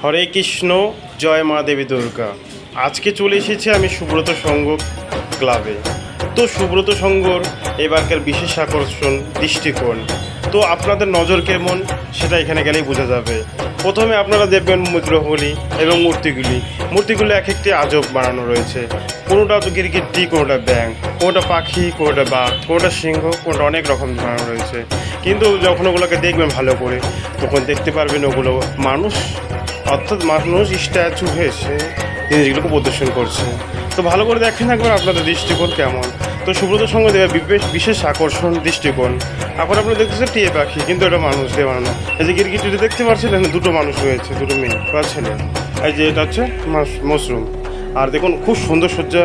হরে কৃষ্ণ, জয় মা দেবী দুর্গা। আজকে চলে এসেছি আমি সুব্রত সংঘ ক্লাবে। তো সুব্রত সংঘর এবারকার বিশেষ আকর্ষণ দৃষ্টিকোণ। তো আপনাদের নজর কেমন সেটা এখানে গেলেই বোঝা যাবে। প্রথমে আপনারা দেখবেন বিগ্রহগুলি এবং মূর্তিগুলি এক একটি আজব বানানো রয়েছে। কোনোটা তো গিরগিট্টি, কোনোটা ব্যাঙ, কোনোটা পাখি, কোনোটা বাঘ, কোনোটা সিংহ, কোনোটা অনেক রকম বানানো রয়েছে। কিন্তু যখন ওগুলোকে দেখবেন ভালো করে, তখন দেখতে পারবেন ওগুলো মানুষ, অর্থাৎ মানুষ স্ট্যাচু হয়েছে জিনিসগুলোকে প্রদর্শন করছে। তো ভালো করে দেখেন একবার আপনাদের দৃষ্টিকোণ কেমন। তো সুব্রত সংঘ দেওয়া বিশেষ আকর্ষণ দৃষ্টিকোণ। এখন আপনারা দেখতেছেন টিয়ে পাখি, কিন্তু এটা মানুষ দিয়ে বানানো। এই যে গিরগিটিটা দেখতে পাচ্ছেন, এখানে দুটো মানুষ রয়েছে, দুটো মেয়ে বা ছেলে। এই যে এটা হচ্ছে মাশরুম। আর দেখুন খুব সুন্দর সজ্জা,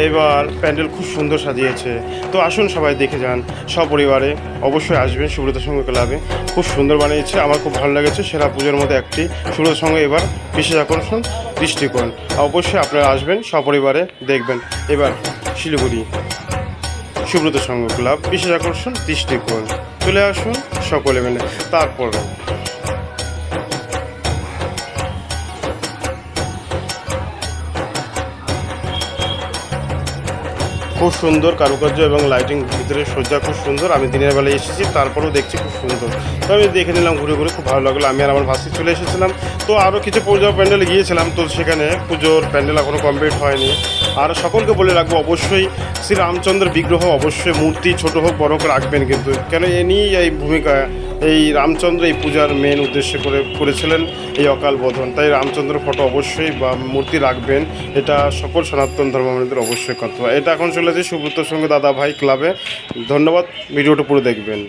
এবার প্যান্ডেল খুব সুন্দর সাজিয়েছে। তো আসুন সবাই দেখে যান, সপরিবারে অবশ্যই আসবেন সুব্রত সংঘ ক্লাবে। খুব সুন্দর বানিয়েছে, আমার খুব ভালো লেগেছে। সেরা পুজোর মধ্যে একটি সুব্রত সংঘ এবার বিশেষ আকর্ষণ দৃষ্টিকোণ। অবশ্যই আপনারা আসবেন, সপরিবারে দেখবেন। এবার শিলিগুড়ি সুব্রত সংঘ ক্লাব বিশেষ আকর্ষণ দৃষ্টিকোণ। চলে আসুন সকলে মিলে। তারপর খুব সুন্দর কারুকার্য এবং লাইটিং, ভিতরে সজ্জা খুব সুন্দর। আমি দিনের বেলায় এসেছি, তারপরেও দেখছি খুব সুন্দর। তো আমি দেখে নিলাম ঘুরে ঘুরে, খুব ভালো লাগলো। আমি আর আমার ভাসি চলে এসেছিলাম। তো আরও কিছু পূজা প্যান্ডেলে গিয়েছিলাম, তো সেখানে পুজোর প্যান্ডেল এখনও কমপ্লিট হয়নি। আর সকলকে বলে রাখবো, অবশ্যই শ্রী রামচন্দ্রের বিগ্রহ, অবশ্যই মূর্তি ছোটো হোক বড় হোক রাখবেন কিন্তু। কেন এ নিয়েই এই ভূমিকা, এই রামচন্দ্র এই পূজার মেন উদ্দেশ্য করেছিলেন এই অকাল বোধন। তাই রামচন্দ্র ফটো অবশ্যই বা মূর্তি রাখবেন, এটা সকল সনাতন ধর্মাবলম্বীদের অবশ্যই কর্তব্য। এটা এখন চলেছে সুব্রত সংঘ দাদা ভাই ক্লাবে। ধন্যবাদ, ভিডিওটা পুরো দেখবেন।